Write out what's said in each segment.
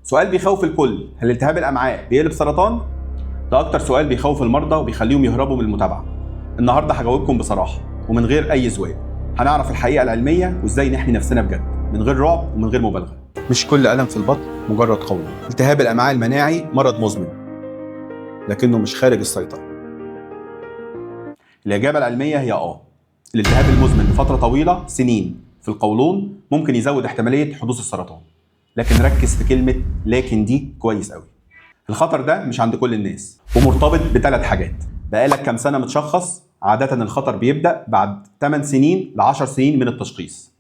سؤال بيخوف الكل، هل التهاب الامعاء بيقلب سرطان؟ ده اكتر سؤال بيخوف المرضى وبيخليهم يهربوا من المتابعه. النهارده هجاوبكم بصراحه ومن غير اي زوايا. هنعرف الحقيقه العلميه وازاي نحمي نفسنا بجد من غير رعب ومن غير مبالغه. مش كل الم في البطن مجرد قولون. التهاب الامعاء المناعي مرض مزمن لكنه مش خارج السيطره. الاجابه العلميه هي الالتهاب المزمن لفتره طويله سنين في القولون ممكن يزود احتماليه حدوث السرطان. لكن ركز في كلمه لكن دي كويس قوي. الخطر ده مش عند كل الناس ومرتبط بثلاث حاجات. بقالك كام سنه متشخص؟ عاده الخطر بيبدا بعد 8 سنين ل 10 سنين من التشخيص.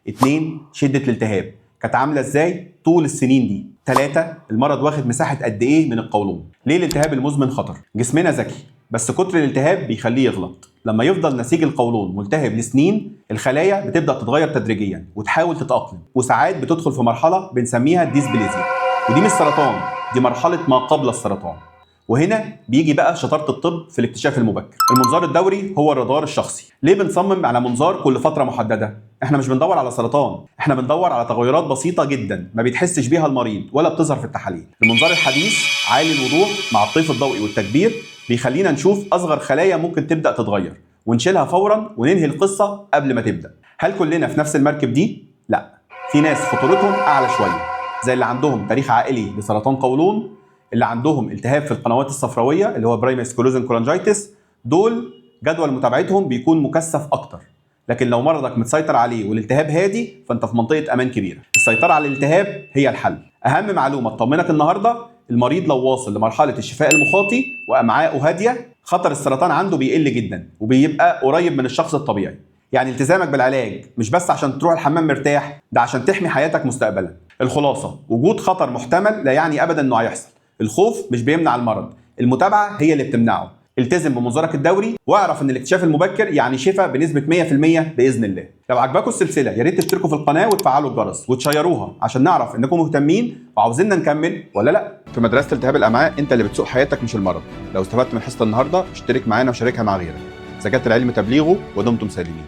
2 شده الالتهاب كانت عامله ازاي طول السنين دي. 3 المرض واخد مساحه قد ايه من القولون. ليه الالتهاب المزمن خطر؟ جسمنا ذكي بس كتر الالتهاب بيخليه يغلط. لما يفضل نسيج القولون ملتهب لسنين الخلايا بتبدا تتغير تدريجيا وتحاول تتاقلم، وساعات بتدخل في مرحله بنسميها الديسبليزيا، ودي مش سرطان، دي مرحله ما قبل السرطان. وهنا بيجي بقى شطاره الطب في الاكتشاف المبكر. المنظار الدوري هو الرادار الشخصي. ليه بنصمم على منظار كل فتره محدده؟ احنا مش بندور على سرطان، احنا بندور على تغيرات بسيطه جدا ما بيتحسش بيها المريض ولا بتظهر في التحاليل. المنظار الحديث عالي الوضوح مع الطيف الضوئي والتكبير بيخلينا نشوف اصغر خلايا ممكن تبدا تتغير ونشيلها فورا وننهي القصه قبل ما تبدا. هل كلنا في نفس المركب دي؟ لا، في ناس خطورتهم اعلى شويه، زي اللي عندهم تاريخ عائلي لسرطان قولون، اللي عندهم التهاب في القنوات الصفراويه اللي هو برايمري سكلروزنج كولانجايتس. دول جدول متابعتهم بيكون مكثف اكتر. لكن لو مرضك متسيطر عليه والالتهاب هادي فانت في منطقه امان كبيره. السيطره على الالتهاب هي الحل. اهم معلومه تطمنك النهارده، المريض لو واصل لمرحله الشفاء المخاطي وامعاءه هاديه خطر السرطان عنده بيقل جدا وبيبقى قريب من الشخص الطبيعي. يعني التزامك بالعلاج مش بس عشان تروح الحمام مرتاح، ده عشان تحمي حياتك مستقبلا. الخلاصه، وجود خطر محتمل لا يعني ابدا انه هيحصل. الخوف مش بيمنع المرض، المتابعه هي اللي بتمنعه. التزم بمنظارك الدوري واعرف ان الاكتشاف المبكر يعني شفاء بنسبه 100% باذن الله. لو عجبكم السلسله يا ريت تشتركوا في القناه وتفعلوا الجرس وتشيروها عشان نعرف انكم مهتمين وعاوزيننا نكمل ولا لا. في مدرسه التهاب الامعاء انت اللي بتسوق حياتك مش المرض. لو استفدت من حصه النهارده اشترك معانا وشاركها مع غيرك. زكاة العلم تبليغه ودمتم سالمين.